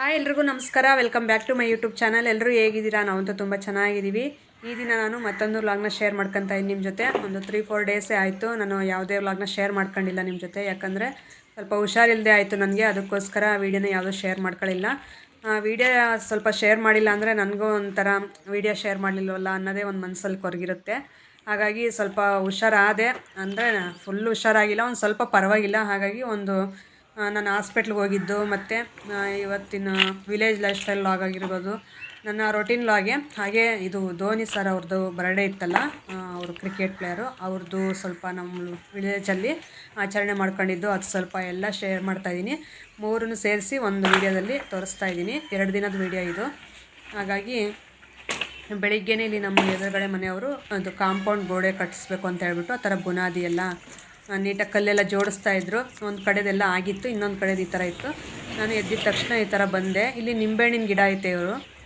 Hi ಎಲ್ರಿಗೂ ನಮಸ್ಕಾರ. Welcome back to my YouTube channel. ಎಲ್ಲರೂ ಹೇಗಿದ್ದೀರಾ? ನಾವಂತೂ ತುಂಬ ಚೆನ್ನಾಗಿದ್ದೀವಿ. ಈ ದಿನ ನಾನು ಮತ್ತೊಂದು ವ್ಲಾಗ್ನ ಶೇರ್ ಮಾಡ್ಕೊತಾ ಇದ್ದೀನಿ ನಿಮ್ಮ ಜೊತೆ. ಒಂದು 3-4 ಡೇಸೇ ಆಯಿತು ನಾನು ಯಾವುದೇ ವ್ಲಾಗ್ನ ಶೇರ್ ಮಾಡ್ಕೊಂಡಿಲ್ಲ ನಿಮ್ಮ ಜೊತೆ. ಯಾಕಂದರೆ ಸ್ವಲ್ಪ ಹುಷಾರಿಲ್ಲದೆ ಆಯಿತು ನನಗೆ. ಅದಕ್ಕೋಸ್ಕರ ವೀಡಿಯೋನ ಯಾವುದೂ ಶೇರ್ ಮಾಡ್ಕೊಳ್ಳಿಲ್ಲ. ವೀಡಿಯೋ ಸ್ವಲ್ಪ ಶೇರ್ ಮಾಡಿಲ್ಲ ಅಂದರೆ ನನಗೂ ಒಂಥರ ವೀಡಿಯೋ ಶೇರ್ ಮಾಡಲಿಲ್ವಲ್ಲ ಅನ್ನೋದೇ ಒಂದು ಮನಸ್ಸಲ್ಲಿ ಕೊರಗಿರುತ್ತೆ. ಹಾಗಾಗಿ ಸ್ವಲ್ಪ ಹುಷಾರಾದೆ, ಅಂದರೆ ಫುಲ್ ಹುಷಾರಾಗಿಲ್ಲ, ಒಂದು ಸ್ವಲ್ಪ ಪರವಾಗಿಲ್ಲ. ಹಾಗಾಗಿ ನಾನು ಹಾಸ್ಪಿಟ್ಲ್ಗೆ ಹೋಗಿದ್ದು, ಮತ್ತು ಇವತ್ತಿನ ವಿಲೇಜ್ ಲೈಫ್ ಸ್ಟೈಲ್ ಲಾಗ್ ಆಗಿರ್ಬೋದು, ನನ್ನ ರೊಟೀನ್ ಲಾಗೆ. ಹಾಗೆ ಇದು ಧೋನಿ ಸರ್ ಅವ್ರದ್ದು ಬರ್ಡೇ ಇತ್ತಲ್ಲ, ಅವರು ಕ್ರಿಕೆಟ್ ಪ್ಲೇಯರು, ಅವ್ರದ್ದು ಸ್ವಲ್ಪ ನಮ್ಮ ವಿಲೇಜಲ್ಲಿ ಆಚರಣೆ ಮಾಡ್ಕೊಂಡಿದ್ದು, ಅದು ಸ್ವಲ್ಪ ಎಲ್ಲ ಶೇರ್ ಮಾಡ್ತಾಯಿದ್ದೀನಿ. ಮೂರನ್ನು ಸೇರಿಸಿ ಒಂದು ವೀಡಿಯೋದಲ್ಲಿ ತೋರಿಸ್ತಾ ಇದ್ದೀನಿ. 2 ದಿನದ ವೀಡಿಯೋ ಇದು. ಹಾಗಾಗಿ ಬೆಳಿಗ್ಗೆನೇ ಇಲ್ಲಿ ನಮ್ಮ ಎದುರುಗಡೆ ಮನೆಯವರು ಅದು ಕಾಂಪೌಂಡ್ ಗೋಡೆ ಕಟ್ಟಿಸ್ಬೇಕು ಅಂತ ಹೇಳ್ಬಿಟ್ಟು ಆ ಥರ ಬುನಾದಿ ಎಲ್ಲ ನೀಟಾಗಿ ಕಲ್ಲೆಲ್ಲ ಜೋಡಿಸ್ತಾ ಇದ್ರು. ಒಂದು ಕಡೆದೆಲ್ಲ ಆಗಿತ್ತು, ಇನ್ನೊಂದು ಕಡೆದು ಈ ಥರ ಇತ್ತು. ನಾನು ಎದ್ದಿದ ತಕ್ಷಣ ಈ ಥರ ಬಂದೆ. ಇಲ್ಲಿ ನಿಂಬೆಹಣ್ಣಿನ ಗಿಡ ಐತೆ,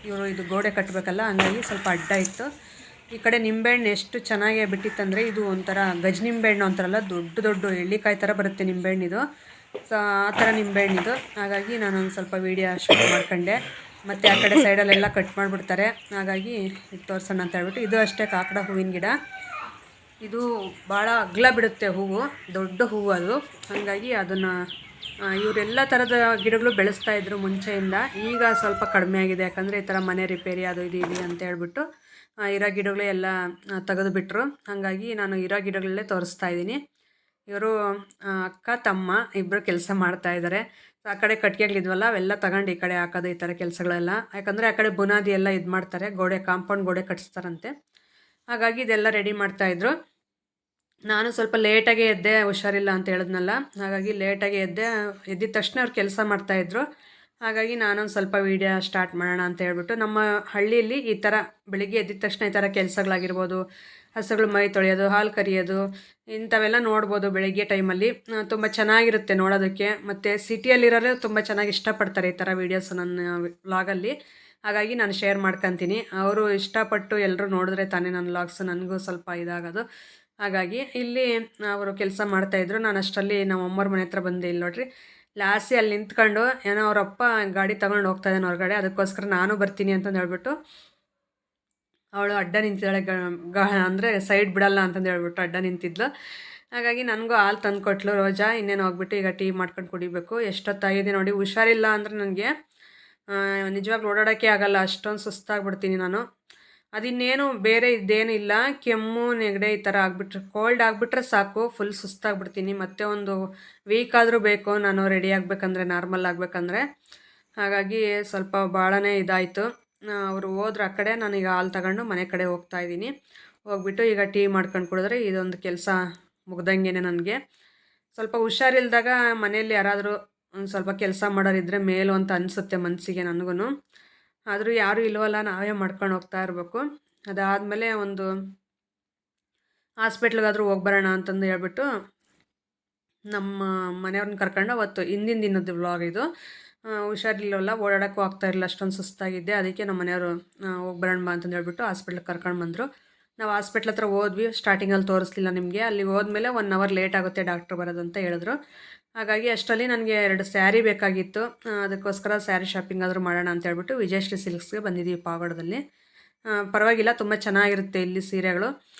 ಇವರು ಇದು ಗೋಡೆ ಕಟ್ಟಬೇಕಲ್ಲ, ಹಂಗಾಗಿ ಸ್ವಲ್ಪ ಅಡ್ಡ ಇತ್ತು. ಈ ಕಡೆ ನಿಂಬೆಹಣ್ಣು ಎಷ್ಟು ಚೆನ್ನಾಗಿ ಬಿಟ್ಟಿತ್ತಂದರೆ, ಇದು ಒಂಥರ ಗಜ ನಿಂಬೆಹಣ್ಣು ಅಂತಾರಲ್ಲ, ದೊಡ್ಡ ದೊಡ್ಡ ಎಳ್ಳಿಕಾಯಿ ಥರ ಬರುತ್ತೆ ನಿಂಬೆಹಣ್ಣಿದು. ಸೊ ಆ ಥರ ನಿಂಬೆಹಣ್ಣಿದು. ಹಾಗಾಗಿ ನಾನು ಒಂದು ಸ್ವಲ್ಪ ವೀಡಿಯೋ ಶೂಟ್ ಮಾಡ್ಕೊಂಡೆ. ಮತ್ತು ಆ ಕಡೆ ಸೈಡಲ್ಲೆಲ್ಲ ಕಟ್ ಮಾಡಿಬಿಡ್ತಾರೆ, ಹಾಗಾಗಿ ಇದು ತೋರಿಸೋಣ ಅಂತ ಹೇಳ್ಬಿಟ್ಟು. ಇದು ಅಷ್ಟೇ ಕಾಕಡ ಹೂವಿನ ಗಿಡ. ಇದು ಭಾಳ ಅಗಲ ಬಿಡುತ್ತೆ ಹೂವು, ದೊಡ್ಡ ಹೂವು ಅದು. ಹಾಗಾಗಿ ಅದನ್ನು ಇವರೆಲ್ಲ ಥರದ ಗಿಡಗಳು ಬೆಳೆಸ್ತಾಯಿದ್ರು ಮುಂಚೆಯಿಂದ. ಈಗ ಸ್ವಲ್ಪ ಕಡಿಮೆ ಆಗಿದೆ, ಯಾಕಂದರೆ ಈ ಥರ ಮನೆ ರಿಪೇರಿ ಅದು ಇದು ಇದೆ ಅಂತ ಹೇಳ್ಬಿಟ್ಟು ಇರೋ ಗಿಡಗಳು ಎಲ್ಲ ತೆಗೆದುಬಿಟ್ರು. ಹಾಗಾಗಿ ನಾನು ಇರೋ ಗಿಡಗಳಲ್ಲೇ ತೋರಿಸ್ತಾ ಇದ್ದೀನಿ. ಇವರು ಅಕ್ಕ ತಮ್ಮ ಇಬ್ಬರು ಕೆಲಸ ಮಾಡ್ತಾಯಿದ್ದಾರೆ. ಆ ಕಡೆ ಕಟ್ಗೆಗಳಿದ್ವಲ್ಲ ಅವೆಲ್ಲ ತಗೊಂಡು ಈ ಕಡೆ ಹಾಕೋದು, ಈ ಥರ ಕೆಲಸಗಳೆಲ್ಲ. ಯಾಕಂದರೆ ಆ ಕಡೆ ಬುನಾದಿ ಎಲ್ಲ ಇದು ಮಾಡ್ತಾರೆ, ಕಾಂಪೌಂಡ್ ಗೋಡೆ ಕಟ್ಟಿಸ್ತಾರಂತೆ. ಹಾಗಾಗಿ ಇದೆಲ್ಲ ರೆಡಿ ಮಾಡ್ತಾಯಿದ್ರು. ನಾನು ಸ್ವಲ್ಪ ಲೇಟಾಗೆ ಎದ್ದೆ, ಹುಷಾರಿಲ್ಲ ಅಂತ ಹೇಳಿದ್ನಲ್ಲ, ಹಾಗಾಗಿ ಲೇಟಾಗಿ ಎದ್ದಿದ ತಕ್ಷಣ ಅವ್ರು ಕೆಲಸ ಮಾಡ್ತಾಯಿದ್ರು. ಹಾಗಾಗಿ ನಾನೊಂದು ಸ್ವಲ್ಪ ವೀಡಿಯೋ ಸ್ಟಾರ್ಟ್ ಮಾಡೋಣ ಅಂತ ಹೇಳ್ಬಿಟ್ಟು. ನಮ್ಮ ಹಳ್ಳಿಯಲ್ಲಿ ಈ ಥರ ಬೆಳಿಗ್ಗೆ ಎದ್ದಿದ ತಕ್ಷಣ ಈ ಥರ ಕೆಲಸಗಳಾಗಿರ್ಬೋದು, ಹಸುಗಳು ಮೈ ತೊಳೆಯೋದು, ಹಾಲು ಕರಿಯೋದು, ಇಂಥವೆಲ್ಲ ನೋಡ್ಬೋದು ಬೆಳಿಗ್ಗೆ ಟೈಮಲ್ಲಿ. ತುಂಬ ಚೆನ್ನಾಗಿರುತ್ತೆ ನೋಡೋದಕ್ಕೆ. ಮತ್ತು ಸಿಟಿಯಲ್ಲಿರೋರು ತುಂಬ ಚೆನ್ನಾಗಿ ಇಷ್ಟಪಡ್ತಾರೆ ಈ ಥರ ವೀಡಿಯೋಸ್ ನನ್ನ ವ್ಲಾಗಲ್ಲಿ. ಹಾಗಾಗಿ ನಾನು ಶೇರ್ ಮಾಡ್ಕೊತೀನಿ. ಅವರು ಇಷ್ಟಪಟ್ಟು ಎಲ್ಲರೂ ನೋಡಿದ್ರೆ ತಾನೇ ನನ್ನ ವ್ಲಾಗ್ಸ್ ನನಗೂ ಸ್ವಲ್ಪ ಇದಾಗೋದು. ಹಾಗಾಗಿ ಇಲ್ಲಿ ಅವರು ಕೆಲಸ ಮಾಡ್ತಾಯಿದ್ರು. ನಾನು ಅಷ್ಟರಲ್ಲಿ ನಮ್ಮ ಅಮ್ಮವ್ರ ಮನೆ ಹತ್ರ ಬಂದೆ. ಇಲ್ಲಿ ನೋಡ್ರಿ, ಲಾಸ್ಟಿ ಅಲ್ಲಿ ನಿಂತ್ಕೊಂಡು ಏನೋ ಅವರಪ್ಪ ಗಾಡಿ ತೊಗೊಂಡು ಹೋಗ್ತಾಯಿದ್ದಾನೆ ಹೊರಗಡೆ, ಅದಕ್ಕೋಸ್ಕರ ನಾನು ಬರ್ತೀನಿ ಅಂತಂದು ಹೇಳ್ಬಿಟ್ಟು ಅವಳು ಅಡ್ಡ ನಿಂತಿದ್ದಾಳೆ. ಅಂದರೆ ಸೈಡ್ ಬಿಡಲ್ಲ ಅಂತಂದು ಹೇಳ್ಬಿಟ್ಟು ಅಡ್ಡ ನಿಂತಿದ್ಲು. ಹಾಗಾಗಿ ನನಗೂ ಹಾಲು ತಂದು ಕೊಟ್ಲು ರೋಜಾ. ಇನ್ನೇನು ಹೋಗ್ಬಿಟ್ಟು ಈಗ ಟೀ ಮಾಡ್ಕೊಂಡು ಕುಡಿಬೇಕು. ಎಷ್ಟೊತ್ತಾಗಿದೆ ನೋಡಿ. ಹುಷಾರಿಲ್ಲ ಅಂದರೆ ನನಗೆ ನಿಜವಾಗ್ಲೂ ಓಡಾಡೋಕ್ಕೆ ಆಗೋಲ್ಲ, ಅಷ್ಟೊಂದು ಸುಸ್ತಾಗ್ಬಿಡ್ತೀನಿ ನಾನು. ಅದಿನ್ನೇನು ಬೇರೆ ಇದೇನು ಇಲ್ಲ, ಕೆಮ್ಮು ನೆಗಡೆ ಈ ಥರ ಆಗಿಬಿಟ್ರೆ, ಕೋಲ್ಡ್ ಆಗಿಬಿಟ್ರೆ ಸಾಕು, ಫುಲ್ ಸುಸ್ತಾಗ್ಬಿಡ್ತೀನಿ. ಮತ್ತೆ ಒಂದು ವೀಕ್ ಆದರೂ ಬೇಕು ನಾನು ರೆಡಿ ಆಗಬೇಕಂದ್ರೆ, ನಾರ್ಮಲ್ ಆಗಬೇಕಂದ್ರೆ. ಹಾಗಾಗಿ ಸ್ವಲ್ಪ ಭಾಳನೇ ಇದಾಯಿತು. ಅವರು ಹೋದ್ರು ಆ ಕಡೆ, ನಾನೀಗ ಹಾಲು ತಗೊಂಡು ಮನೆ ಕಡೆ ಹೋಗ್ತಾಯಿದ್ದೀನಿ. ಹೋಗ್ಬಿಟ್ಟು ಈಗ ಟೀ ಮಾಡ್ಕೊಂಡು ಕುಡಿದ್ರೆ ಇದೊಂದು ಕೆಲಸ ಮುಗ್ದಂಗೆ ನನಗೆ. ಸ್ವಲ್ಪ ಹುಷಾರಿಲ್ದಾಗ ಮನೆಯಲ್ಲಿ ಯಾರಾದರೂ ಒಂದು ಸ್ವಲ್ಪ ಕೆಲಸ ಮಾಡೋರಿದ್ದರೆ ಮೇಲು ಅಂತ ಅನಿಸುತ್ತೆ ಮನಸ್ಸಿಗೆ ನನಗೂ. ಆದರೂ ಯಾರೂ ಇಲ್ವಲ್ಲ, ನಾವೇ ಮಾಡ್ಕೊಂಡು ಹೋಗ್ತಾ ಇರಬೇಕು. ಅದಾದಮೇಲೆ ಒಂದು ಹಾಸ್ಪಿಟ್ಲಿಗಾದರೂ ಹೋಗ್ಬರೋಣ ಅಂತಂದು ಹೇಳ್ಬಿಟ್ಟು ನಮ್ಮ ಮನೆಯವ್ರನ್ನ ಕರ್ಕೊಂಡು, ಅವತ್ತು ಹಿಂದಿನ ದಿನದ ವ್ಲಾಗ್ ಇದು. ಹುಷಾರಿಲ್ಲವಲ್ಲ, ಓಡಾಡೋಕ್ಕೂ ಆಗ್ತಾಯಿರಲಿಲ್ಲ, ಅಷ್ಟೊಂದು ಸುಸ್ತಾಗಿದ್ದೆ. ಅದಕ್ಕೆ ನಮ್ಮ ಮನೆಯವರು ಹೋಗ್ಬರೋಣ ಬಾ ಅಂತಂದು ಹೇಳ್ಬಿಟ್ಟು ಹಾಸ್ಪಿಟ್ಲಿಗೆ ಕರ್ಕೊಂಡು ಬಂದರು. ನಾವು ಹಾಸ್ಪಿಟ್ಲ್ ಹತ್ರ ಹೋದ್ವಿ. ಸ್ಟಾರ್ಟಿಂಗಲ್ಲಿ ತೋರಿಸ್ಲಿಲ್ಲ ನಿಮಗೆ. ಅಲ್ಲಿಗೆ ಹೋದ್ಮೇಲೆ 1 ಅವರ್ ಲೇಟ್ ಆಗುತ್ತೆ ಡಾಕ್ಟ್ರು ಬರೋದಂತ ಹೇಳಿದ್ರು. ಹಾಗಾಗಿ ಅಷ್ಟರಲ್ಲಿ ನನಗೆ 2 ಸ್ಯಾರಿ ಬೇಕಾಗಿತ್ತು. ಅದಕ್ಕೋಸ್ಕರ ಸ್ಯಾರಿ ಶಾಪಿಂಗ್ ಆದರೂ ಮಾಡೋಣ ಅಂತ ಹೇಳ್ಬಿಟ್ಟು ವಿಜಯಶ್ರೀ ಸಿಲ್ಕ್ಸ್ಗೆ ಬಂದಿದ್ದೀವಿ ಪಾವಗಡದಲ್ಲಿ. ಪರವಾಗಿಲ್ಲ, ತುಂಬ ಚೆನ್ನಾಗಿರುತ್ತೆ ಇಲ್ಲಿ ಸೀರೆಗಳು.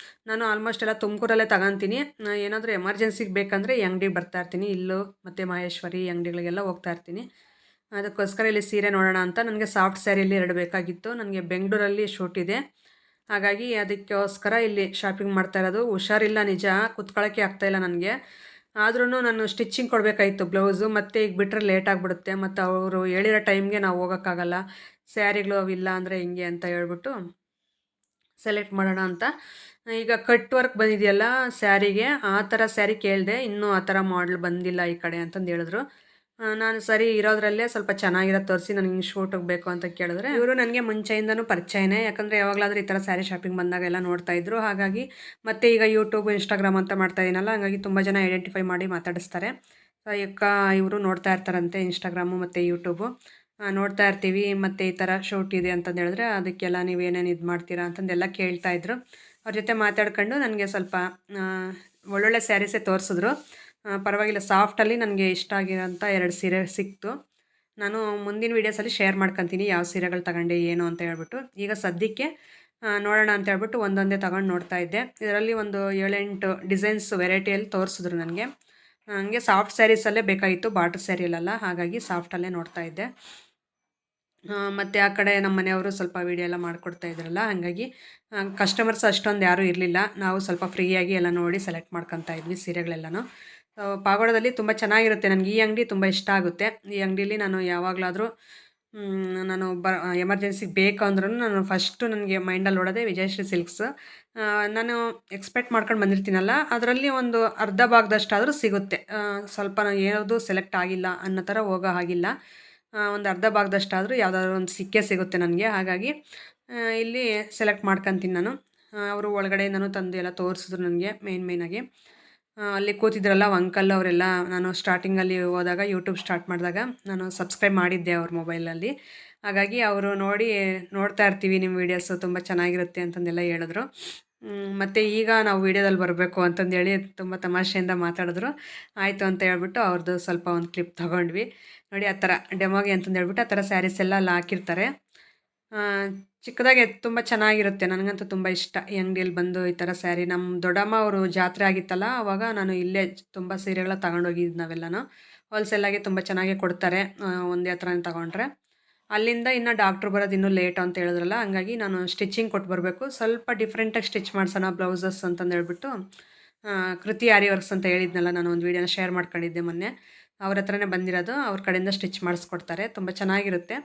ನಾನು ಆಲ್ಮೋಸ್ಟ್ ಎಲ್ಲ ತುಮಕೂರಲ್ಲೇ ತಗೊತೀನಿ. ಏನಾದರೂ ಎಮರ್ಜೆನ್ಸಿಗೆ ಬೇಕಂದರೆ ಈ ಅಂಗಡಿಗೆ ಬರ್ತಾಯಿರ್ತೀನಿ. ಇಲ್ಲೂ ಮತ್ತು ಮಹೇಶ್ವರಿ ಈ ಅಂಗಡಿಗಳಿಗೆಲ್ಲ ಹೋಗ್ತಾಯಿರ್ತೀನಿ. ಅದಕ್ಕೋಸ್ಕರ ಇಲ್ಲಿ ಸೀರೆ ನೋಡೋಣ ಅಂತ. ನನಗೆ ಸಾಫ್ಟ್ ಸ್ಯಾರಿಯಲ್ಲಿ 2 ಬೇಕಾಗಿತ್ತು. ನನಗೆ ಬೆಂಗಳೂರಲ್ಲಿ ಶೂಟ್ ಇದೆ, ಹಾಗಾಗಿ ಅದಕ್ಕೋಸ್ಕರ ಇಲ್ಲಿ ಶಾಪಿಂಗ್ ಮಾಡ್ತಾ ಇರೋದು. ಹುಷಾರಿಲ್ಲ ನಿಜ, ಕೂತ್ಕೊಳ್ಳೋಕ್ಕೆ ಆಗ್ತಾಯಿಲ್ಲ ನನಗೆ. ಆದ್ರೂ ನಾನು ಸ್ಟಿಚ್ಚಿಂಗ್ ಕೊಡಬೇಕಾಯಿತು ಬ್ಲೌಸು. ಮತ್ತು ಈಗ ಬಿಟ್ಟರೆ ಲೇಟ್ ಆಗಿಬಿಡುತ್ತೆ, ಮತ್ತು ಅವರು ಹೇಳಿರೋ ಟೈಮ್ಗೆ ನಾವು ಹೋಗೋಕ್ಕಾಗಲ್ಲ. ಸ್ಯಾರಿಗಳು ಅವಿಲ್ಲ ಅಂದರೆ ಹಿಂಗೆ ಅಂತ ಹೇಳ್ಬಿಟ್ಟು ಸೆಲೆಕ್ಟ್ ಮಾಡೋಣ ಅಂತ. ಈಗ ಕಟ್ ವರ್ಕ್ ಬಂದಿದೆಯಲ್ಲ ಸ್ಯಾರಿಗೆ, ಆ ಥರ ಸ್ಯಾರಿ ಕೇಳಿದೆ. ಇನ್ನೂ ಆ ಥರ ಮಾಡಲ್ ಬಂದಿಲ್ಲ ಈ ಕಡೆ ಅಂತಂದು ಹೇಳಿದ್ರು. ನಾನು ಸರಿ ಇರೋದ್ರಲ್ಲೇ ಸ್ವಲ್ಪ ಚೆನ್ನಾಗಿರೋದು ತೋರಿಸಿ, ನನಗೆ ಹಿಂಗೆ ಶೂಟಿಗೆ ಬೇಕು ಅಂತ ಕೇಳಿದ್ರೆ, ಇವರು ನನಗೆ ಮುಂಚೆಯಿಂದನೂ ಪರಿಚಯನೇ. ಯಾಕಂದರೆ ಯಾವಾಗಲಾದರೂ ಈ ಥರ ಸ್ಯಾರಿ ಶಾಪಿಂಗ್ ಬಂದಾಗ ಎಲ್ಲ ನೋಡ್ತಾಯಿದ್ರು. ಹಾಗಾಗಿ ಮತ್ತು ಈಗ ಯೂಟ್ಯೂಬ್, ಇನ್ಸ್ಟಾಗ್ರಾಮ್ ಅಂತ ಮಾಡ್ತಾಯಿದ್ದೀನಲ್ಲ, ಹಾಗಾಗಿ ತುಂಬ ಜನ ಐಡೆಂಟಿಫೈ ಮಾಡಿ ಮಾತಾಡಿಸ್ತಾರೆ. ಇವರು ನೋಡ್ತಾ ಇರ್ತಾರಂತೆ ಇನ್ಸ್ಟಾಗ್ರಾಮು ಮತ್ತು ಯೂಟ್ಯೂಬು. ನೋಡ್ತಾ ಇರ್ತೀವಿ, ಮತ್ತು ಈ ಥರ ಶೂಟ್ ಇದೆ ಅಂತಂದು ಹೇಳಿದ್ರೆ ಅದಕ್ಕೆಲ್ಲ ನೀವೇನೇನು ಇದು ಮಾಡ್ತೀರಾ ಅಂತಂದೆಲ್ಲ ಕೇಳ್ತಾಯಿದ್ರು. ಅವ್ರ ಜೊತೆ ಮಾತಾಡ್ಕೊಂಡು ನನಗೆ ಸ್ವಲ್ಪ ಒಳ್ಳೊಳ್ಳೆ ಸ್ಯಾರೀಸೇ ತೋರಿಸಿದ್ರು. ಪರವಾಗಿಲ್ಲ, ಸಾಫ್ಟಲ್ಲಿ ನನಗೆ ಇಷ್ಟ ಆಗಿರೋಂಥ 2 ಸೀರೆ ಸಿಕ್ತು. ನಾನು ಮುಂದಿನ ವೀಡಿಯೋಸಲ್ಲಿ ಶೇರ್ ಮಾಡ್ಕೊತೀನಿ ಯಾವ ಸೀರೆಗಳು ತಗೊಂಡೆ ಏನು ಅಂತ ಹೇಳ್ಬಿಟ್ಟು. ಈಗ ಸದ್ಯಕ್ಕೆ ನೋಡೋಣ ಅಂತ ಹೇಳ್ಬಿಟ್ಟು ಒಂದೊಂದೇ ತಗೊಂಡು ನೋಡ್ತಾ ಇದ್ದೆ. ಇದರಲ್ಲಿ ಒಂದು 7-8 ಡಿಸೈನ್ಸ್ ವೆರೈಟಿಯಲ್ಲಿ ತೋರಿಸಿದ್ರು ನನಗೆ. ನನಗೆ ಸಾಫ್ಟ್ ಸ್ಯಾರೀಸಲ್ಲೇ ಬೇಕಾಗಿತ್ತು, ಬಾರ್ಡರ್ ಸ್ಯಾರಿಯಲ್ಲ, ಹಾಗಾಗಿ ಸಾಫ್ಟಲ್ಲೇ ನೋಡ್ತಾ ಇದ್ದೆ. ಮತ್ತು ಆ ಕಡೆ ನಮ್ಮ ಮನೆಯವರು ಸ್ವಲ್ಪ ವೀಡಿಯೋ ಎಲ್ಲ ಮಾಡಿಕೊಡ್ತಾ ಇದ್ರಲ್ಲ, ಹಾಗಾಗಿ ಕಸ್ಟಮರ್ಸ್ ಅಷ್ಟೊಂದು ಯಾರೂ ಇರಲಿಲ್ಲ. ನಾವು ಸ್ವಲ್ಪ ಫ್ರೀಯಾಗಿ ಎಲ್ಲ ನೋಡಿ ಸೆಲೆಕ್ಟ್ ಮಾಡ್ಕೊತಾ ಇದ್ವಿ ಸೀರೆಗಳೆಲ್ಲನೂ. ಪಾಗೋಡದಲ್ಲಿ ತುಂಬ ಚೆನ್ನಾಗಿರುತ್ತೆ. ನನಗೆ ಈ ಅಂಗಡಿ ತುಂಬ ಇಷ್ಟ ಆಗುತ್ತೆ. ಈ ಅಂಗಡೀಲಿ ನಾನು ಯಾವಾಗಲಾದರೂ ನಾನು ಎಮರ್ಜೆನ್ಸಿಗೆ ಬೇಕು ಅಂದ್ರೂ ನಾನು ಫಸ್ಟು ನನಗೆ ಮೈಂಡಲ್ಲಿ ಓಡೋದೇ ವಿಜಯಶ್ರೀ ಸಿಲ್ಕ್ಸ್. ನಾನು ಎಕ್ಸ್ಪೆಕ್ಟ್ ಮಾಡ್ಕೊಂಡು ಬಂದಿರ್ತೀನಲ್ಲ, ಅದರಲ್ಲಿ ಒಂದು ಅರ್ಧ ಭಾಗದಷ್ಟಾದರೂ ಸಿಗುತ್ತೆ. ಸ್ವಲ್ಪ ಯಾವುದು ಸೆಲೆಕ್ಟ್ ಆಗಿಲ್ಲ ಅನ್ನೋ ಥರ ಹೋಗೋ ಹಾಗಿಲ್ಲ. ಒಂದು ಅರ್ಧ ಭಾಗದಷ್ಟಾದರೂ ಯಾವುದಾದ್ರೂ ಒಂದು ಸಿಕ್ಕೇ ಸಿಗುತ್ತೆ ನನಗೆ. ಹಾಗಾಗಿ ಇಲ್ಲಿ ಸೆಲೆಕ್ಟ್ ಮಾಡ್ಕೊತೀನಿ ನಾನು. ಅವರು ಒಳಗಡೆಯಿಂದನೂ ತಂದು ಎಲ್ಲ ತೋರಿಸಿದ್ರು ನನಗೆ ಮೇಯ್ನಾಗಿ. ಅಲ್ಲಿ ಕೂತಿದ್ರಲ್ಲ ಅಂಕಲ್ ಅವರೆಲ್ಲ, ನಾನು ಸ್ಟಾರ್ಟಿಂಗಲ್ಲಿ ಹೋದಾಗ ಯೂಟ್ಯೂಬ್ ಸ್ಟಾರ್ಟ್ ಮಾಡಿದಾಗ ನಾನು ಸಬ್ಸ್ಕ್ರೈಬ್ ಮಾಡಿದ್ದೆ ಅವ್ರ ಮೊಬೈಲಲ್ಲಿ. ಹಾಗಾಗಿ ಅವರು ನೋಡ್ತಾ ಇರ್ತೀವಿ ನಿಮ್ಮ ವೀಡಿಯೋಸು ತುಂಬ ಚೆನ್ನಾಗಿರುತ್ತೆ ಅಂತಂದೆಲ್ಲ ಹೇಳಿದ್ರು. ಮತ್ತು ಈಗ ನಾವು ವೀಡಿಯೋದಲ್ಲಿ ಬರಬೇಕು ಅಂತಂದೇಳಿ ತುಂಬ ತಮಾಷೆಯಿಂದ ಮಾತಾಡಿದ್ರು. ಆಯಿತು ಅಂತ ಹೇಳ್ಬಿಟ್ಟು ಅವ್ರದ್ದು ಸ್ವಲ್ಪ ಒಂದು ಕ್ಲಿಪ್ ತೊಗೊಂಡ್ವಿ. ನೋಡಿ ಆ ಥರ ಡೆಮೋಗೆ ಅಂತಂದು ಹೇಳ್ಬಿಟ್ಟು ಆ ಥರ ಸ್ಯಾರೀಸ್ ಎಲ್ಲ ಅಲ್ಲಿ ಹಾಕಿರ್ತಾರೆ. ಚಿಕ್ಕದಾಗೆ ತುಂಬ ಚೆನ್ನಾಗಿರುತ್ತೆ. ನನಗಂತೂ ತುಂಬ ಇಷ್ಟ ಈ ಅಂಗಡಿಯಲ್ಲಿ ಬಂದು ಈ ಥರ ಸ್ಯಾರಿ. ನಮ್ಮ ದೊಡ್ಡಮ್ಮ ಅವರು ಜಾತ್ರೆ ಆಗಿತ್ತಲ್ಲ, ಆವಾಗ ನಾನು ಇಲ್ಲೇ ತುಂಬ ಸೀರೆಗಳ ತಗೊಂಡೋಗಿದ್ದು ನಾವೆಲ್ಲನೂ. ಹೋಲ್ಸೇಲಾಗಿ ತುಂಬ ಚೆನ್ನಾಗೇ ಕೊಡ್ತಾರೆ ಒಂದೇ ಹತ್ರನೇ ತಗೊಂಡ್ರೆ. ಅಲ್ಲಿಂದ ಇನ್ನು ಡಾಕ್ಟ್ರು ಬರೋದು ಇನ್ನೂ ಲೇಟು ಅಂತ ಹೇಳಿದ್ರಲ್ಲ, ಹಂಗಾಗಿ ನಾನು ಸ್ಟಿಚಿಂಗ್ ಕೊಟ್ಟು ಬರಬೇಕು. ಸ್ವಲ್ಪ ಡಿಫ್ರೆಂಟಾಗಿ ಸ್ಟಿಚ್ ಮಾಡ್ಸೋಣ ಬ್ಲೌಸಸ್ ಅಂತಂದು ಹೇಳ್ಬಿಟ್ಟು ಕೃತಿ ಆರಿ ವರ್ಕ್ಸ್ ಅಂತ ಹೇಳಿದ್ನಲ್ಲ, ನಾನು ಒಂದು ವೀಡಿಯೋನ ಶೇರ್ ಮಾಡ್ಕೊಂಡಿದ್ದೆ ಮೊನ್ನೆ. ಅವ್ರ ಹತ್ರನೇ ಬಂದಿರೋದು, ಅವ್ರ ಕಡೆಯಿಂದ ಸ್ಟಿಚ್ ಮಾಡಿಸ್ಕೊಡ್ತಾರೆ, ತುಂಬ ಚೆನ್ನಾಗಿರುತ್ತೆ.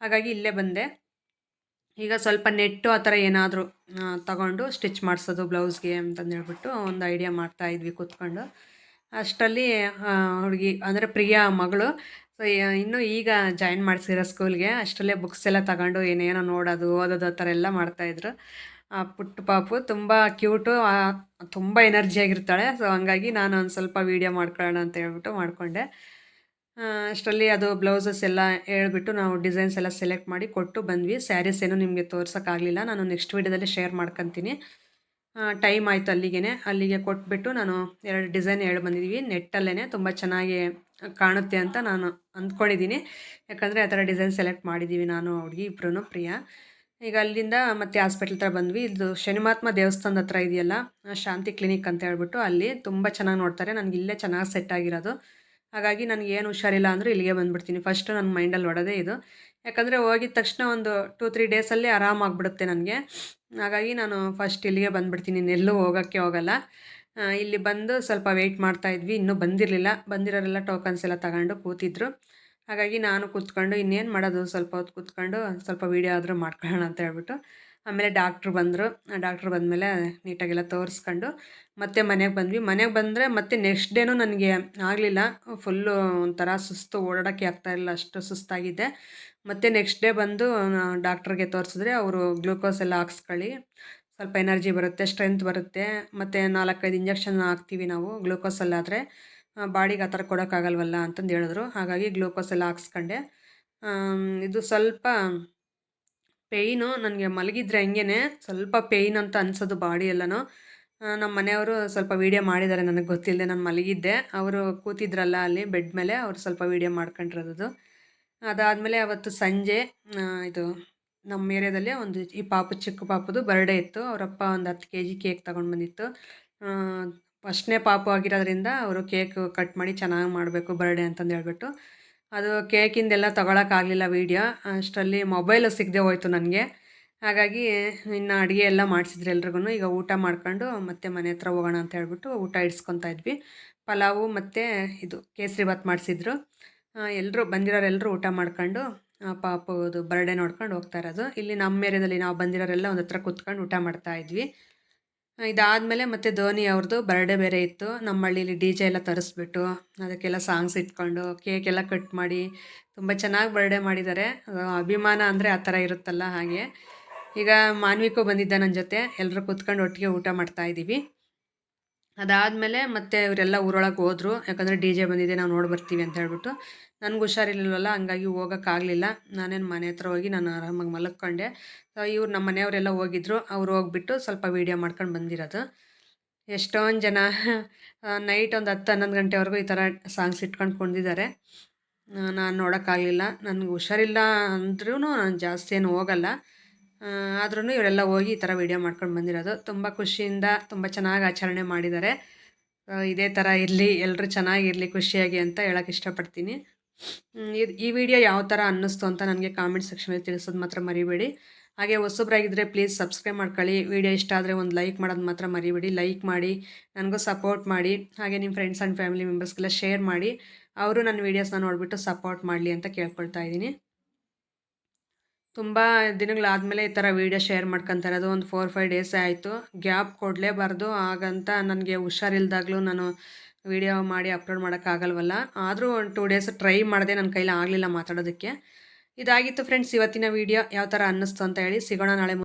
ಹಾಗಾಗಿ ಇಲ್ಲೇ ಬಂದೆ. ಈಗ ಸ್ವಲ್ಪ ನೆಟ್ಟು ಆ ಥರ ಏನಾದರೂ ತಗೊಂಡು ಸ್ಟಿಚ್ ಮಾಡಿಸೋದು ಬ್ಲೌಸ್ಗೆ ಅಂತಂದು ಹೇಳ್ಬಿಟ್ಟು ಒಂದು ಐಡಿಯಾ ಮಾಡ್ತಾಯಿದ್ವಿ ಕೂತ್ಕೊಂಡು. ಅಷ್ಟರಲ್ಲಿ ಹುಡುಗಿ ಅಂದರೆ ಪ್ರಿಯಾ ಮಗಳು ಇನ್ನೂ ಈಗ ಜಾಯಿನ್ ಮಾಡಿಸಿರೋ ಸ್ಕೂಲ್ಗೆ. ಅಷ್ಟರಲ್ಲೇ ಬುಕ್ಸ್ ಎಲ್ಲ ತಗೊಂಡು ಏನೇನೋ ನೋಡೋದು ಓದೋದು ಆ ಥರ ಎಲ್ಲ ಮಾಡ್ತಾಯಿದ್ರು. ಪುಟ್ಟ ಪಾಪು ತುಂಬ ಕ್ಯೂಟು, ತುಂಬ ಎನರ್ಜಿಯಾಗಿರ್ತಾಳೆ. ಸೊ ಹಂಗಾಗಿ ನಾನು ಒಂದು ಸ್ವಲ್ಪ ವೀಡಿಯೋ ಮಾಡ್ಕೊಳ್ಳೋಣ ಅಂತ ಹೇಳ್ಬಿಟ್ಟು ಮಾಡಿಕೊಂಡೆ. ಅಷ್ಟರಲ್ಲಿ ಅದು ಬ್ಲೌಸಸ್ ಎಲ್ಲ ಹೇಳ್ಬಿಟ್ಟು ನಾವು ಡಿಸೈನ್ಸ್ ಎಲ್ಲ ಸೆಲೆಕ್ಟ್ ಮಾಡಿ ಕೊಟ್ಟು ಬಂದ್ವಿ. ಸ್ಯಾರೀಸ್ ಏನೂ ನಿಮಗೆ ತೋರ್ಸೋಕ್ಕಾಗಲಿಲ್ಲ, ನಾನು ನೆಕ್ಸ್ಟ್ ವೀಡಿಯೋದಲ್ಲಿ ಶೇರ್ ಮಾಡ್ಕೊತೀನಿ. ಟೈಮ್ ಆಯಿತು ಅಲ್ಲಿಗೆ ಕೊಟ್ಬಿಟ್ಟು ನಾನು 2 ಡಿಸೈನ್ ಬಂದಿದ್ದೀವಿ. ನೆಟ್ಟಲ್ಲೇ ತುಂಬ ಚೆನ್ನಾಗಿ ಕಾಣುತ್ತೆ ಅಂತ ನಾನು ಅಂದ್ಕೊಂಡಿದ್ದೀನಿ. ಯಾಕಂದರೆ ಆ ಥರ ಡಿಸೈನ್ ಸೆಲೆಕ್ಟ್ ಮಾಡಿದ್ದೀವಿ ನಾನು ಹುಡುಗಿ ಇಬ್ಬರೂ ಪ್ರಿಯಾ. ಈಗ ಅಲ್ಲಿಂದ ಮತ್ತೆ ಹಾಸ್ಪಿಟ್ಲ್ ಹತ್ರ ಬಂದ್ವಿ. ಇದು ಶನಿಮಾತ್ಮ ದೇವಸ್ಥಾನದ ಹತ್ರ ಇದೆಯಲ್ಲ, ಶಾಂತಿ ಕ್ಲಿನಿಕ್ ಅಂತ ಹೇಳ್ಬಿಟ್ಟು, ಅಲ್ಲಿ ತುಂಬ ಚೆನ್ನಾಗಿ ನೋಡ್ತಾರೆ. ನನಗೆ ಇಲ್ಲೇ ಚೆನ್ನಾಗಿ ಸೆಟ್ ಆಗಿರೋದು. ಹಾಗಾಗಿ ನನಗೇನು ಹುಷಾರಿಲ್ಲ ಅಂದರೂ ಇಲ್ಲಿಗೆ ಬಂದುಬಿಡ್ತೀನಿ. ಫಸ್ಟು ನನ್ನ ಮೈಂಡಲ್ಲಿ ಹೊಡೋದೇ ಇದು. ಯಾಕಂದರೆ ಹೋಗಿದ ತಕ್ಷಣ ಒಂದು 2-3 ಡೇಸಲ್ಲಿ ಆರಾಮಾಗಿಬಿಡುತ್ತೆ ನನಗೆ. ಹಾಗಾಗಿ ನಾನು ಫಸ್ಟ್ ಇಲ್ಲಿಗೆ ಬಂದುಬಿಡ್ತೀನಿ, ಇನ್ನೆಲ್ಲೂ ಹೋಗೋಕ್ಕೆ ಹೋಗಲ್ಲ. ಇಲ್ಲಿ ಬಂದು ಸ್ವಲ್ಪ ವೆಯ್ಟ್ ಮಾಡ್ತಾಯಿದ್ವಿ. ಇನ್ನೂ ಬಂದಿರಲಿಲ್ಲ. ಬಂದಿರೋರೆಲ್ಲ ಟೋಕನ್ಸ್ ಎಲ್ಲ ತಗೊಂಡು ಕೂತಿದ್ರು. ಹಾಗಾಗಿ ನಾನು ಕೂತ್ಕೊಂಡು ಇನ್ನೇನು ಮಾಡೋದು, ಸ್ವಲ್ಪ ಹೊತ್ತು ಕೂತ್ಕೊಂಡು ಸ್ವಲ್ಪ ವೀಡಿಯೋ ಆದರೂ ಮಾಡ್ಕೊಳ್ಳೋಣ ಅಂತ ಹೇಳ್ಬಿಟ್ಟು. ಆಮೇಲೆ ಡಾಕ್ಟ್ರು ಬಂದರು. ಡಾಕ್ಟ್ರು ಬಂದಮೇಲೆ ನೀಟಾಗೆಲ್ಲ ತೋರಿಸ್ಕೊಂಡು ಮತ್ತೆ ಮನೆಗೆ ಬಂದ್ವಿ. ಮನೆಗೆ ಬಂದರೆ ಮತ್ತೆ ನೆಕ್ಸ್ಟ್ ಡೇನೂ ನನಗೆ ಆಗಲಿಲ್ಲ. ಫುಲ್ಲು ಒಂಥರ ಸುಸ್ತು, ಓಡಾಡೋಕ್ಕೆ ಆಗ್ತಾಯಿರಲಿಲ್ಲ, ಅಷ್ಟು ಸುಸ್ತಾಗಿದ್ದೆ. ಮತ್ತು ನೆಕ್ಸ್ಟ್ ಡೇ ಬಂದು ಡಾಕ್ಟ್ರಿಗೆ ತೋರಿಸಿದ್ರೆ ಅವರು ಗ್ಲೂಕೋಸ್ ಎಲ್ಲ ಹಾಕ್ಸ್ಕೊಳ್ಳಿ, ಸ್ವಲ್ಪ ಎನರ್ಜಿ ಬರುತ್ತೆ, ಸ್ಟ್ರೆಂತ್ ಬರುತ್ತೆ, ಮತ್ತು 4-5 ಇಂಜೆಕ್ಷನ್ ಹಾಕ್ತೀವಿ ನಾವು ಗ್ಲೂಕೋಸಲ್ಲಾದರೆ, ಬಾಡಿಗೆ ಆ ಥರ ಕೊಡೋಕ್ಕಾಗಲ್ವಲ್ಲ ಅಂತಂದು ಹೇಳಿದ್ರು. ಹಾಗಾಗಿ ಗ್ಲೂಕೋಸ್ ಎಲ್ಲ ಹಾಕ್ಸ್ಕೊಂಡೆ. ಇದು ಸ್ವಲ್ಪ ಪೇಯ್ನು, ನನಗೆ ಮಲಗಿದ್ರೆ ಹಂಗೇ ಸ್ವಲ್ಪ ಪೇಯ್ನ್ ಅಂತ ಅನಿಸೋದು ಬಾಡಿ ಎಲ್ಲನೂ. ನಮ್ಮ ಮನೆಯವರು ಸ್ವಲ್ಪ ವೀಡಿಯೋ ಮಾಡಿದ್ದಾರೆ, ನನಗೆ ಗೊತ್ತಿಲ್ಲದೆ ನಾನು ಮಲಗಿದ್ದೆ. ಅವರು ಕೂತಿದ್ರಲ್ಲ ಅಲ್ಲಿ ಬೆಡ್ ಮೇಲೆ, ಅವರು ಸ್ವಲ್ಪ ವೀಡಿಯೋ ಮಾಡ್ಕೊಂಡಿರೋದು. ಅದಾದಮೇಲೆ ಅವತ್ತು ಸಂಜೆ ಇದು ನಮ್ಮ ಏರಿಯಾದಲ್ಲೇ ಒಂದು ಈ ಚಿಕ್ಕ ಪಾಪುದು ಬರ್ಡೇ ಇತ್ತು. ಅವರಪ್ಪ ಒಂದು 10 kg ಕೇಕ್ ತೊಗೊಂಡು ಬಂದಿತ್ತು. ಫಸ್ಟ್ನೇ ಪಾಪು ಆಗಿರೋದ್ರಿಂದ ಅವರು ಕೇಕ್ ಕಟ್ ಮಾಡಿ ಚೆನ್ನಾಗಿ ಮಾಡಬೇಕು ಬರ್ಡೇ ಅಂತಂದು ಹೇಳ್ಬಿಟ್ಟು, ಅದು ಕೇಕಿಂದೆಲ್ಲ ತೊಗೊಳಕ್ಕಾಗಲಿಲ್ಲ ವೀಡಿಯೋ. ಅಷ್ಟರಲ್ಲಿ ಮೊಬೈಲು ಸಿಗದೆ ಹೋಯ್ತು ನನಗೆ. ಹಾಗಾಗಿ ಇನ್ನು ಅಡುಗೆ ಎಲ್ಲ ಮಾಡಿಸಿದ್ರು ಎಲ್ರಿಗೂ. ಈಗ ಊಟ ಮಾಡ್ಕೊಂಡು ಮತ್ತೆ ಮನೆ ಹತ್ರ ಹೋಗೋಣ ಅಂತ ಹೇಳ್ಬಿಟ್ಟು ಊಟ ಇಡ್ಸ್ಕೊತಾ ಇದ್ವಿ. ಪಲಾವು ಮತ್ತು ಇದು ಕೇಸರಿ ಬಾತ್ ಮಾಡಿಸಿದ್ರು. ಎಲ್ಲರೂ ಬಂದಿರೋರೆಲ್ಲರೂ ಊಟ ಮಾಡ್ಕೊಂಡು ಪಾಪುದು ಬರ್ಡೇ ನೋಡ್ಕೊಂಡು ಹೋಗ್ತಾ ಇರೋದು. ಇಲ್ಲಿ ನಮ್ಮ ಏರಿಯಾದಲ್ಲಿ ನಾವು ಬಂದಿರೋರೆಲ್ಲ ಒಂದು ಹತ್ರ ಕೂತ್ಕೊಂಡು ಊಟ ಮಾಡ್ತಾಯಿದ್ವಿ. ಇದಾದಮೇಲೆ ಮತ್ತು ಧೋನಿ ಅವ್ರದ್ದು ಬರ್ಡೇ ಬೇರೆ ಇತ್ತು. ನಮ್ಮ ಹಳ್ಳೀಲಿ DJ ಎಲ್ಲ ತರಿಸ್ಬಿಟ್ಟು ಅದಕ್ಕೆಲ್ಲ ಸಾಂಗ್ಸ್ ಇಟ್ಕೊಂಡು ಕೇಕ್ ಎಲ್ಲ ಕಟ್ ಮಾಡಿ ತುಂಬ ಚೆನ್ನಾಗಿ ಬರ್ಡೇ ಮಾಡಿದ್ದಾರೆ. ಅಭಿಮಾನ ಅಂದರೆ ಆ ಥರ ಇರುತ್ತಲ್ಲ ಹಾಗೆ. ಈಗ ಮಾನ್ವಿಕೂ ಬಂದಿದ್ದ ನನ್ನ ಜೊತೆ, ಎಲ್ಲರೂ ಕೂತ್ಕೊಂಡು ಒಟ್ಟಿಗೆ ಊಟ ಮಾಡ್ತಾಯಿದ್ದೀವಿ. ಅದಾದಮೇಲೆ ಮತ್ತೆ ಇವರೆಲ್ಲ ಊರೊಳಗೆ ಹೋದರು. ಯಾಕಂದರೆ DJ ಬಂದಿದೆ, ನಾವು ನೋಡಿ ಬರ್ತೀವಿ ಅಂತ ಹೇಳ್ಬಿಟ್ಟು. ನನಗೆ ಹುಷಾರಿರ್ಲಿಲ್ವಲ್ಲ, ಹಂಗಾಗಿ ಹೋಗೋಕ್ಕಾಗಲಿಲ್ಲ. ನಾನೇನು ಮನೆ ಹತ್ರ ಹೋಗಿ ನಾನು ಆರಾಮಾಗಿ ಮಲಕ್ಕೊಂಡೆ. ಇವ್ರು ನಮ್ಮ ಮನೆಯವರೆಲ್ಲ ಹೋಗಿದ್ರು. ಅವ್ರು ಹೋಗ್ಬಿಟ್ಟು ಸ್ವಲ್ಪ ವೀಡಿಯೋ ಮಾಡ್ಕೊಂಡು ಬಂದಿರೋದು. ಎಷ್ಟೊಂದು ಜನ ನೈಟ್ ಒಂದು 10-11 ಗಂಟೆವರೆಗೂ ಈ ಥರ ಸಾಂಗ್ಸ್ ಇಟ್ಕೊಂಡು ಕುಣಿದಿದ್ದಾರೆ. ನಾನು ನೋಡೋಕ್ಕಾಗಲಿಲ್ಲ. ನನಗೆ ಹುಷಾರಿಲ್ಲ ಅಂದ್ರೂ ನಾನು ಜಾಸ್ತಿ ಏನು ಹೋಗಲ್ಲ. ಆದ್ರೂ ಇವರೆಲ್ಲ ಹೋಗಿ ಈ ಥರ ವೀಡಿಯೋ ಮಾಡ್ಕೊಂಡು ಬಂದಿರೋದು. ತುಂಬ ಖುಷಿಯಿಂದ ತುಂಬ ಚೆನ್ನಾಗಿ ಆಚರಣೆ ಮಾಡಿದ್ದಾರೆ. ಇದೇ ಥರ ಇರಲಿ, ಎಲ್ಲರೂ ಚೆನ್ನಾಗಿರಲಿ, ಖುಷಿಯಾಗಿ ಅಂತ ಹೇಳೋಕ್ಕೆ ಇಷ್ಟಪಡ್ತೀನಿ. ಈ ವಿಡಿಯೋ ಯಾವ ಥರ ಅನ್ನಿಸ್ತು ಅಂತ ನನಗೆ ಕಾಮೆಂಟ್ ಸೆಕ್ಷನಲ್ಲಿ ತಿಳಿಸೋದು ಮಾತ್ರ ಮರಿಬೇಡಿ. ಹಾಗೆ ಹೊಸಬ್ರಾಗಿದ್ದರೆ ಪ್ಲೀಸ್ ಸಬ್ಸ್ಕ್ರೈಬ್ ಮಾಡ್ಕೊಳ್ಳಿ. ವಿಡಿಯೋ ಇಷ್ಟ ಆದರೆ ಒಂದು ಲೈಕ್ ಮಾಡೋದು ಮಾತ್ರ ಮರಿಬೇಡಿ. ಲೈಕ್ ಮಾಡಿ, ನನಗೂ ಸಪೋರ್ಟ್ ಮಾಡಿ. ಹಾಗೆ ನಿಮ್ಮ ಫ್ರೆಂಡ್ಸ್ ಆ್ಯಂಡ್ ಫ್ಯಾಮಿಲಿ ಮೆಂಬರ್ಸ್ಗೆಲ್ಲ ಶೇರ್ ಮಾಡಿ, ಅವರು ನನ್ನ ವೀಡಿಯೋಸ್ನ ನೋಡಿಬಿಟ್ಟು ಸಪೋರ್ಟ್ ಮಾಡಲಿ ಅಂತ ಕೇಳ್ಕೊಳ್ತಾ ಇದ್ದೀನಿ. ತುಂಬ ದಿನಗಳಾದಮೇಲೆ ಈ ಥರ ವೀಡಿಯೋ ಶೇರ್ ಮಾಡ್ಕೊತಾ ಇರೋದು. ಒಂದು 4-5 ಡೇಸೇ ಆಯಿತು. ಗ್ಯಾಪ್ ಕೊಡಲೇಬಾರ್ದು, ಹಾಗಂತ ನನಗೆ ಹುಷಾರಿಲ್ದಾಗಲೂ ನಾನು ವೀಡಿಯೋ ಮಾಡಿ ಅಪ್ಲೋಡ್ ಮಾಡೋಕ್ಕಾಗಲ್ವಲ್ಲ. ಆದರೂ ಒಂದು 2 ಡೇಸ್ ಟ್ರೈ ಮಾಡಿದೆ, ನನ್ನ ಕೈಲಿ ಆಗಲಿಲ್ಲ ಮಾತಾಡೋದಕ್ಕೆ. ಇದಾಗಿತ್ತು ಫ್ರೆಂಡ್ಸ್ ಇವತ್ತಿನ ವೀಡಿಯೋ. ಯಾವ ಥರ ಅನ್ನಿಸ್ತು ಅಂತ ಹೇಳಿ. ಸಿಗೋಣ ನಾಳೆ.